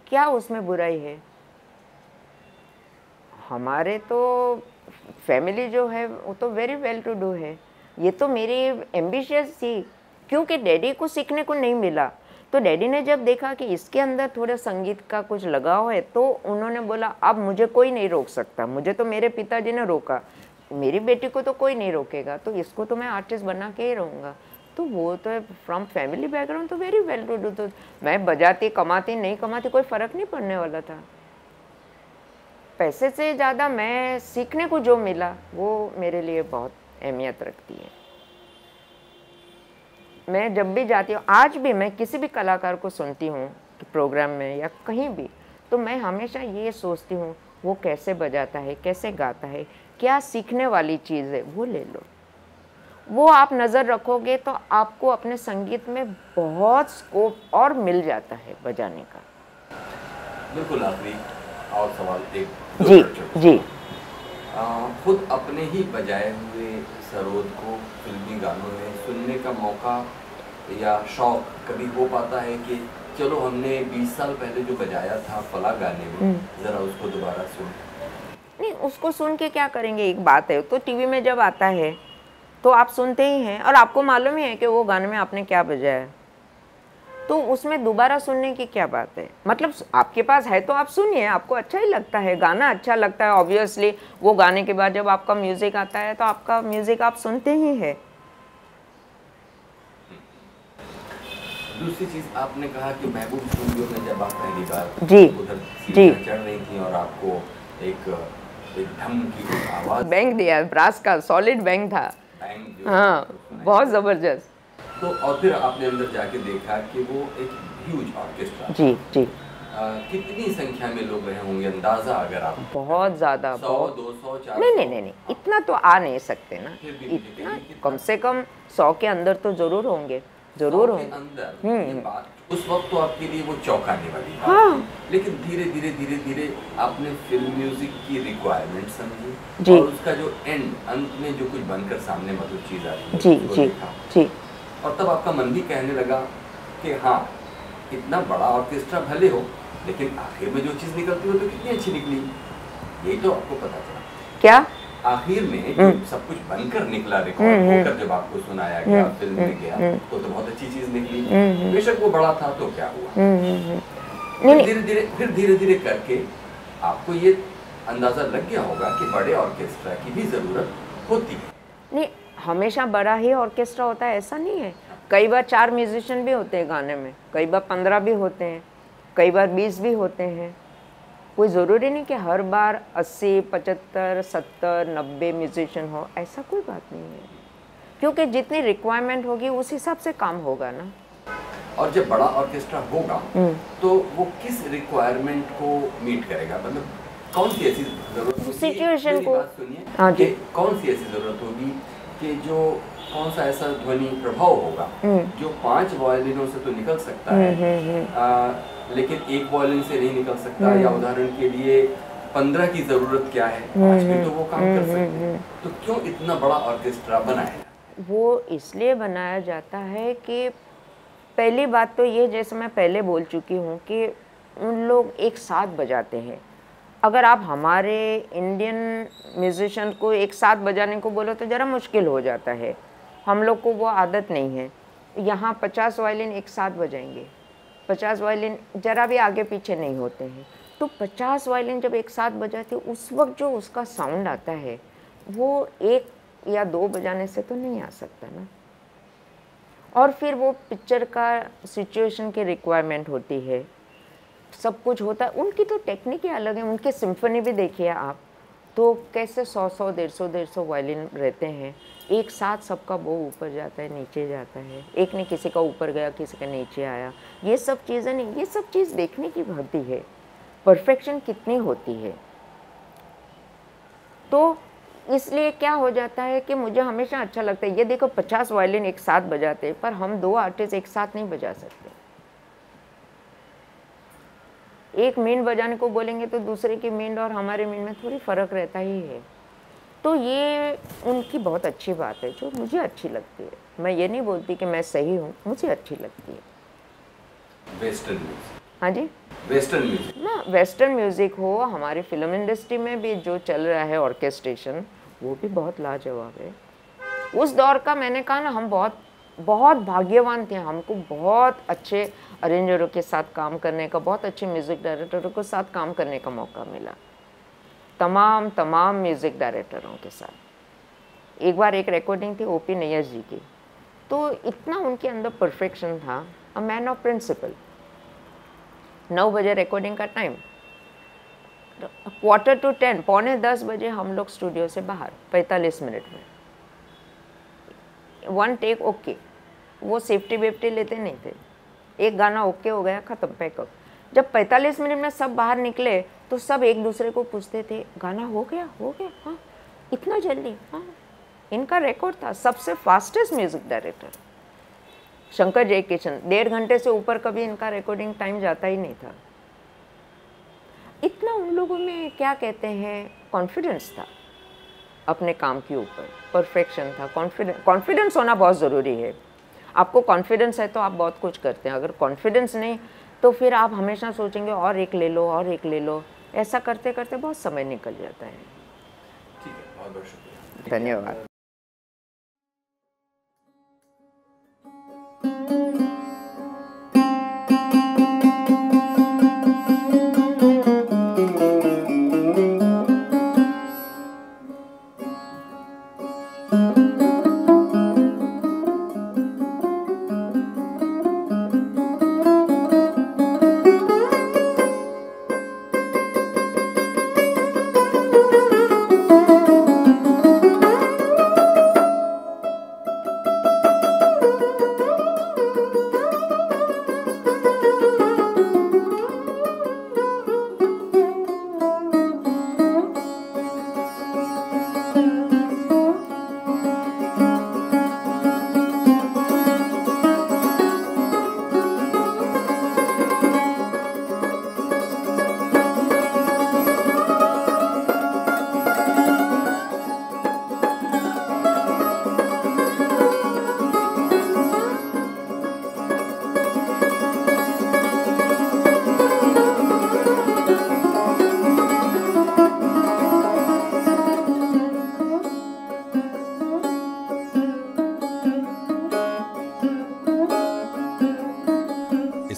क्या उसमें बुराई है? हमारे तो फैमिली जो है वो तो वेरी वेल टू डू है। ये तो मेरी एम्बिशियस थी, क्योंकि डैडी को सीखने को नहीं मिला, तो डैडी ने जब देखा कि इसके अंदर थोड़ा संगीत का कुछ लगाव है, तो उन्होंने बोला अब मुझे कोई नहीं रोक सकता। मुझे तो मेरे पिताजी ने रोका, मेरी बेटी को तो कोई नहीं रोकेगा, तो इसको तो मैं आर्टिस्ट बना के ही रहूँगा। तो वो तो फ्रॉम फैमिली बैकग्राउंड तो वेरी वेल टू डू, तो मैं बजाती कमाती नहीं कमाती कोई फ़र्क नहीं पड़ने वाला था। पैसे से ज़्यादा मैं सीखने को जो मिला वो मेरे लिए बहुत अहमियत रखती है। मैं जब भी जाती हूँ, आज भी मैं किसी भी कलाकार को सुनती हूँ प्रोग्राम में या कहीं भी, तो मैं हमेशा ये सोचती हूँ वो कैसे बजाता है, कैसे गाता है, क्या सीखने वाली चीज़ है, वो ले लो। वो आप नज़र रखोगे तो आपको अपने संगीत में बहुत स्कोप और मिल जाता है बजाने का। बिल्कुल आखिरी और सवाल एक जी जी। खुद अपने ही बजाए हुए सरोद को फिल्मी गानों में सुनने का मौका या शौक कभी हो पाता है कि चलो हमने 20 साल पहले जो बजाया था फला गाने में, ज़रा उसको दोबारा सुन? नहीं, उसको सुन के क्या करेंगे, एक बात है, तो टीवी में जब आता है तो आप सुनते ही हैं और आपको मालूम ही है कि वो गाने में आपने क्या बजाया, तो उसमें दोबारा सुनने की क्या बात है। मतलब आपके पास है तो आप सुनिए, आपको अच्छा ही लगता है, गाना अच्छा लगता है, ऑब्वियसली वो गाने के बाद जब आपका म्यूज़िक आता है तो आपका म्यूज़िक आप सुनते ही हैं। दूसरी चीज़ आपने कहा कि महबूब स्टूडियो में जब आप पहली बार जी उधर जी चढ़ रही थी और आपको एक ढम की आवाज़, बैंक दिया, ब्रास का सॉलिड बैंक था, हाँ बहुत ज़बरदस्त। तो और फिर आपने अंदर जाके देखा कि वो एक ह्यूज ऑर्केस्ट्रा। जी जी। कितनी संख्या में लोग रहे होंगे अंदाजा अगर आप? बहुत ज़्यादा, 100, 200, 400? नहीं, इतना तो आ नहीं सकते ना, इतना कम से कम 100 के अंदर तो ज़रूर होंगे, ज़रूर होंगे अंदर। उस वक्त तो आपके लिए वो चौंकाने वाली बात हाँ। थी, लेकिन धीरे धीरे आपने फिल्म म्यूजिक की रिक्वायरमेंट समझी जी। और उसका जो अंत में जो कुछ बनकर सामने मधुर चीज़ आ रही है जी उसको जी देखा। जी। और तब आपका मन भी कहने लगा कि हाँ, इतना बड़ा ऑर्केस्ट्रा भले हो, लेकिन आखिर में जो चीज़ निकलती हो तो कितनी अच्छी निकली। यही तो आपको पता चला। क्या? आखिर में जो सब कुछ बनकर निकला, रिकॉर्ड होकर जब आपको सुनाया गया, फिल्म में गया, तो बहुत अच्छी चीज निकली। बेशक वो बड़ा था तो क्या हुआ, धीरे धीरे करके आपको ये अंदाजा लग गया होगा कि बड़े ऑर्केस्ट्रा की भी जरूरत होती है। नहीं, हमेशा बड़ा ही ऑर्केस्ट्रा होता है ऐसा नहीं है। कई बार 4 म्यूजिशियन भी होते हैं गाने में, कई बार 15 भी होते हैं, कई बार 20 भी होते हैं। कोई ज़रूरी नहीं कि हर बार 80, 75, 70, 90 म्यूजिशियन हो, ऐसा कोई बात नहीं है, क्योंकि जितनी रिक्वायरमेंट होगी उस हिसाब से काम होगा ना। और जब बड़ा ऑर्केस्ट्रा होगा तो वो किस रिक्वायरमेंट को मीट करेगा, मतलब कौन सी ऐसी जरूरत होगी, सिचुएशन को, सुनिए, हाँ जी, कौन सी ऐसी जरूरत होगी कि जो कौन सा ऐसा ध्वनि प्रभाव होगा जो 5 वायलिनों से तो निकल सकता है, लेकिन एक वायलिन से नहीं निकल सकता, या उदाहरण के लिए 15 की जरूरत क्या है, 5 में तो वो काम कर सकते हैं। तो क्यों इतना बड़ा ऑर्केस्ट्रा बनाया? वो इसलिए बनाया जाता है कि पहली बात तो ये, जैसे मैं पहले बोल चुकी हूँ कि उन लोग एक साथ बजाते हैं। अगर आप हमारे इंडियन म्यूजिशियन को एक साथ बजाने को बोलो तो ज़रा मुश्किल हो जाता है, हम लोग को वो आदत नहीं है। यहाँ 50 वायलिन एक साथ बजाएंगे, 50 वायलिन ज़रा भी आगे पीछे नहीं होते हैं, तो 50 वायलिन जब एक साथ बजाते उस वक्त जो उसका साउंड आता है वो 1 या 2 बजाने से तो नहीं आ सकता ना। और फिर वो पिक्चर का सिचुएशन की रिक्वायरमेंट होती है, सब कुछ होता है। उनकी तो टेक्निक ही अलग है, उनकी सिम्फनी भी देखिए आप, तो कैसे 100-100, 150-150 वायलिन रहते हैं, एक साथ सबका बो ऊपर जाता है, नीचे जाता है, एक ने किसी का ऊपर गया, किसी का नीचे आया, ये सब चीज़ें नहीं, ये सब चीज़ देखने की होती है, परफेक्शन कितनी होती है। तो इसलिए क्या हो जाता है कि मुझे हमेशा अच्छा लगता है, ये देखो 50 वायलिन एक साथ बजाते हैं, पर हम 2 आर्टिस्ट एक साथ नहीं बजा सकते। एक मींड बजाने को बोलेंगे तो दूसरे की मींड और हमारे मींड में थोड़ी फ़र्क रहता ही है। तो ये उनकी बहुत अच्छी बात है जो मुझे अच्छी लगती है। मैं ये नहीं बोलती कि मैं सही हूँ, मुझे अच्छी लगती है। वेस्टर्न म्यूजिक, हाँ जी, वेस्टर्न म्यूजिक ना, वेस्टर्न म्यूज़िक हो, हमारी फिल्म इंडस्ट्री में भी जो चल रहा है ऑर्केस्ट्रेशन, वो भी बहुत लाजवाब है। उस दौर का मैंने कहा ना, हम बहुत बहुत भाग्यवान थे, हमको बहुत अच्छे अरेंजरों के साथ काम करने का, बहुत अच्छे म्यूज़िक डायरेक्टरों के साथ काम करने का मौका मिला, तमाम म्यूज़िक डायरेक्टरों के साथ। एक बार एक रिकॉर्डिंग थी ओपी नैयर जी की, तो इतना उनके अंदर परफेक्शन था, अ मैन ऑफ प्रिंसिपल। 9 बजे रिकॉर्डिंग का टाइम, 9:45, पौने 10 बजे हम लोग स्टूडियो से बाहर, 45 मिनट में 1 टेक ओके। वो सेफ्टी वेफ्टी लेते नहीं थे, एक गाना ओके हो गया, ख़त्म, पैकअप। जब 45 मिनट में सब बाहर निकले तो सब एक दूसरे को पूछते थे, गाना हो गया, हाँ, इतना जल्दी, हाँ। इनका रिकॉर्ड था, सबसे fastest music director Shankar Jaikishan, 1.5 घंटे से ऊपर कभी इनका रिकॉर्डिंग टाइम जाता ही नहीं था। इतना उन लोगों में क्या कहते हैं, कॉन्फिडेंस था अपने काम के ऊपर, परफेक्शन था। कॉन्फिडेंस होना बहुत ज़रूरी है। आपको कॉन्फिडेंस है तो आप बहुत कुछ करते हैं, अगर कॉन्फिडेंस नहीं तो फिर आप हमेशा सोचेंगे और एक ले लो, और एक ले लो, ऐसा करते करते बहुत समय निकल जाता है। ठीक है, बहुत बहुत शुक्रिया, धन्यवाद।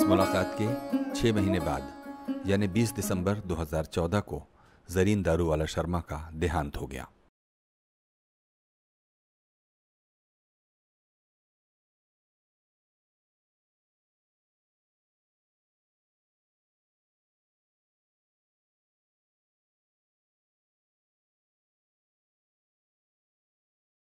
मुलाकात के 6 महीने बाद यानी 20 दिसंबर 2014 को जरीन दारूवाला शर्मा का देहांत हो गया।